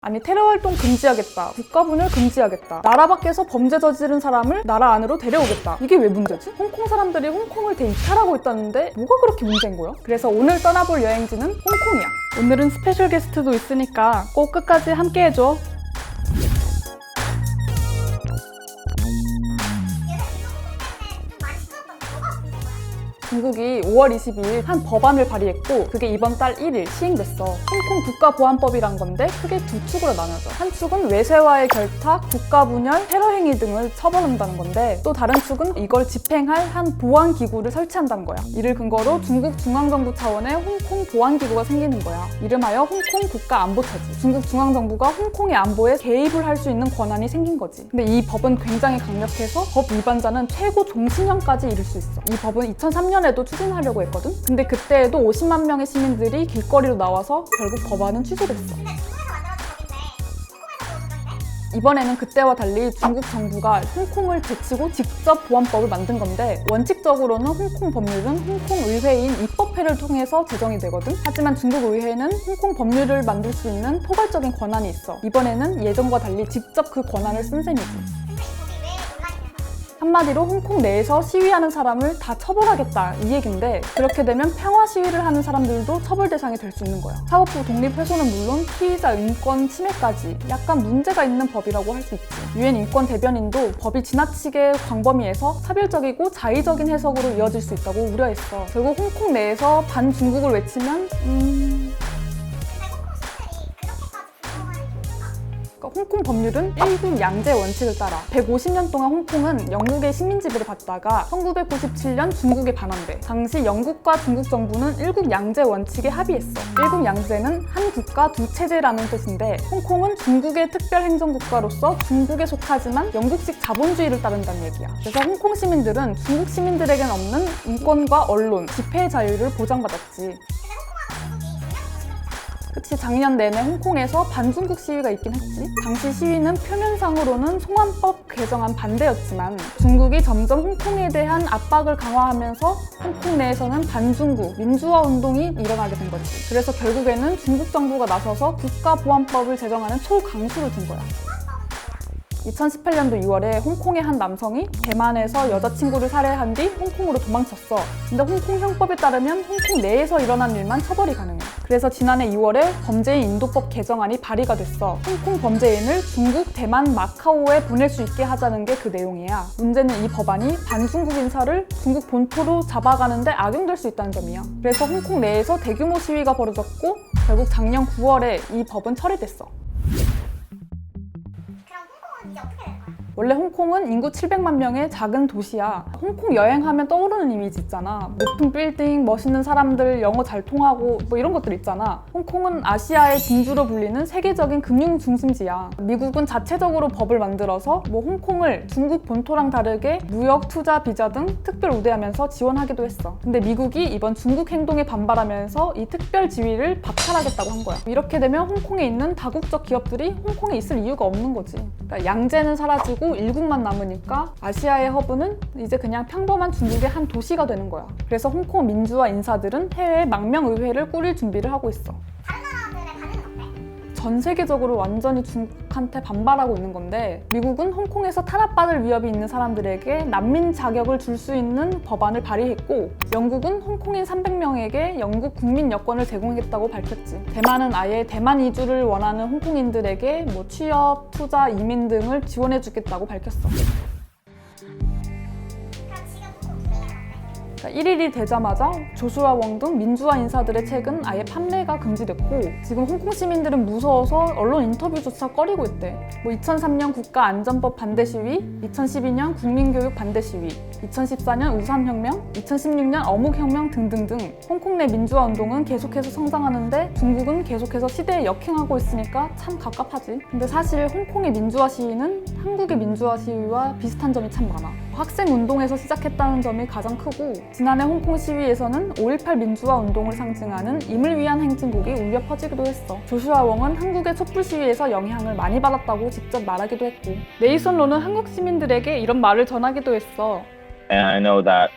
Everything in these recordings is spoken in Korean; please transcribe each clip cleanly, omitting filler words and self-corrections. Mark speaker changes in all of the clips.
Speaker 1: 아니 테러 활동 금지하겠다, 국가분열 금지하겠다, 나라 밖에서 범죄 저지른 사람을 나라 안으로 데려오겠다. 이게 왜 문제지? 홍콩 사람들이 홍콩을 대이탈하고 있다는데 뭐가 그렇게 문제인 거야? 그래서 오늘 떠나볼 여행지는 홍콩이야. 오늘은 스페셜 게스트도 있으니까 꼭 끝까지 함께 해줘. 중국이 5월 22일 한 법안을 발의했고 그게 이번 달 1일 시행됐어. 홍콩 국가보안법이란 건데 크게 두 축으로 나눠져. 한 축은 외세와의 결탁, 국가분열, 테러 행위 등을 처벌한다는 건데 또 다른 축은 이걸 집행할 한 보안기구를 설치한다는 거야. 이를 근거로 중국 중앙정부 차원의 홍콩 보안기구가 생기는 거야. 이름하여 홍콩 국가안보처지. 중국 중앙정부가 홍콩의 안보에 개입을 할 수 있는 권한이 생긴 거지. 근데 이 법은 굉장히 강력해서 법 위반자는 최고 종신형까지 이를 수 있어. 이 법은 2003년에도 추진하려고 했거든? 근데 그때에도 50만 명의 시민들이 길거리로 나와서 결국 법안은 취소됐어. 이번에는 그때와 달리 중국 정부가 홍콩을 제치고 직접 보안법을 만든 건데 원칙적으로는 홍콩 법률은 홍콩 의회인 입법회를 통해서 제정이 되거든? 하지만 중국 의회는 홍콩 법률을 만들 수 있는 포괄적인 권한이 있어. 이번에는 예전과 달리 직접 그 권한을 쓴 셈이지. 한마디로 홍콩 내에서 시위하는 사람을 다 처벌하겠다 이 얘긴데 그렇게 되면 평화 시위를 하는 사람들도 처벌 대상이 될 수 있는 거야. 사법부 독립 훼손은 물론 피의자 인권 침해까지 약간 문제가 있는 법이라고 할 수 있지. 유엔 인권 대변인도 법이 지나치게 광범위해서 차별적이고 자의적인 해석으로 이어질 수 있다고 우려했어. 결국 홍콩 내에서 반중국을 외치면 홍콩 법률은 일국 양제 원칙을 따라 150년 동안 홍콩은 영국의 식민 지배를 받다가 1997년 중국에 반환돼. 당시 영국과 중국 정부는 일국 양제 원칙에 합의했어. 일국 양제는 한 국가 두 체제라는 뜻인데 홍콩은 중국의 특별 행정국가로서 중국에 속하지만 영국식 자본주의를 따른다는 얘기야. 그래서 홍콩 시민들은 중국 시민들에겐 없는 인권과 언론, 집회 자유를 보장받았지. 그치, 작년 내내 홍콩에서 반중국 시위가 있긴 했지. 당시 시위는 표면상으로는 송환법 개정안 반대였지만 중국이 점점 홍콩에 대한 압박을 강화하면서 홍콩 내에서는 반중국, 민주화 운동이 일어나게 된 거지. 그래서 결국에는 중국 정부가 나서서 국가보안법을 제정하는 초강수를 둔 거야. 2018년도 2월에 홍콩의 한 남성이 대만에서 여자친구를 살해한 뒤 홍콩으로 도망쳤어. 근데 홍콩 형법에 따르면 홍콩 내에서 일어난 일만 처벌이 가능해. 그래서 지난해 2월에 범죄인 인도법 개정안이 발의가 됐어. 홍콩 범죄인을 중국, 대만, 마카오에 보낼 수 있게 하자는 게 그 내용이야. 문제는 이 법안이 반중국 인사를 중국 본토로 잡아가는데 악용될 수 있다는 점이야. 그래서 홍콩 내에서 대규모 시위가 벌어졌고 결국 작년 9월에 이 법은 처리됐어. 원래 홍콩은 인구 700만 명의 작은 도시야. 홍콩 여행하면 떠오르는 이미지 있잖아. 높은 빌딩, 멋있는 사람들, 영어 잘 통하고 뭐 이런 것들 있잖아. 홍콩은 아시아의 진주로 불리는 세계적인 금융 중심지야. 미국은 자체적으로 법을 만들어서 뭐 홍콩을 중국 본토랑 다르게 무역, 투자, 비자 등 특별 우대하면서 지원하기도 했어. 근데 미국이 이번 중국 행동에 반발하면서 이 특별 지위를 박탈하겠다고 한 거야. 이렇게 되면 홍콩에 있는 다국적 기업들이 홍콩에 있을 이유가 없는 거지. 그러니까 양제는 사라지고 일국만 남으니까 아시아의 허브는 이제 그냥 평범한 중국의 한 도시가 되는 거야. 그래서 홍콩 민주화 인사들은 해외 망명의회를 꾸릴 준비를 하고 있어.
Speaker 2: 다른 나라들의 반응은 어때?
Speaker 1: 전 세계적으로 완전히 중국한테 반발하고 있는 건데 미국은 홍콩에서 탄압받을 위협이 있는 사람들에게 난민 자격을 줄 수 있는 법안을 발의했고 영국은 홍콩인 300명에게 영국 국민 여권을 제공하겠다고 밝혔지. 대만은 아예 대만 이주를 원하는 홍콩인들에게 뭐 취업, 투자, 이민 등을 지원해주겠다고 밝혔어. 1일이 되자마자 조슈아 웡 등 민주화 인사들의 책은 아예 판매가 금지됐고 지금 홍콩 시민들은 무서워서 언론 인터뷰조차 꺼리고 있대. 뭐 2003년 국가안전법 반대 시위, 2012년 국민교육 반대 시위, 2014년 우산혁명, 2016년 어묵혁명 등등등 홍콩 내 민주화 운동은 계속해서 성장하는데 중국은 계속해서 시대에 역행하고 있으니까 참 갑갑하지. 근데 사실 홍콩의 민주화 시위는 한국의 민주화 시위와 비슷한 점이 참 많아. 학생 운동에서 시작했다는 점이 가장 크고 지난해 홍콩 시위에서는 5.18 민주화 운동을 상징하는 임을 위한 행진곡이 울려 퍼지기도 했어. 조슈아 웡은 한국의 촛불 시위에서 영향을 많이 받았다고 직접 말하기도 했고 네이선 로는 한국 시민들에게 이런 말을 전하기도 했어.
Speaker 3: And I know that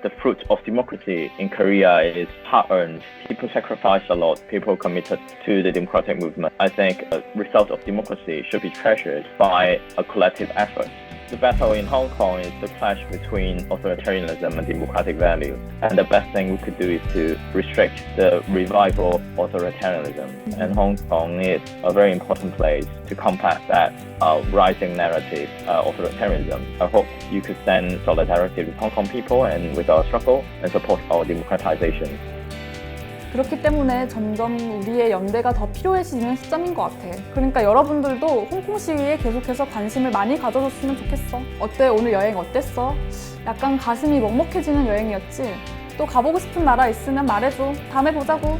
Speaker 3: the fruit of democracy in Korea is hard-earned. People sacrificed a lot. People committed to the democratic movement. I think the result of democracy should be treasured by a collective effort. The battle in Hong Kong is the clash between authoritarianism and democratic values. And the best thing we could do is to restrict the revival of authoritarianism. And Hong Kong is a very important place to combat that rising narrative, authoritarianism. I hope you could stand solidarity with Hong Kong people and with our struggle and support our democratization.
Speaker 1: 그렇기 때문에 점점 우리의 연대가 더 필요해지는 시점인 것 같아. 그러니까 여러분들도 홍콩 시위에 계속해서 관심을 많이 가져줬으면 좋겠어. 어때? 오늘 여행 어땠어? 약간 가슴이 먹먹해지는 여행이었지? 또 가보고 싶은 나라 있으면 말해줘. 다음에 보자고.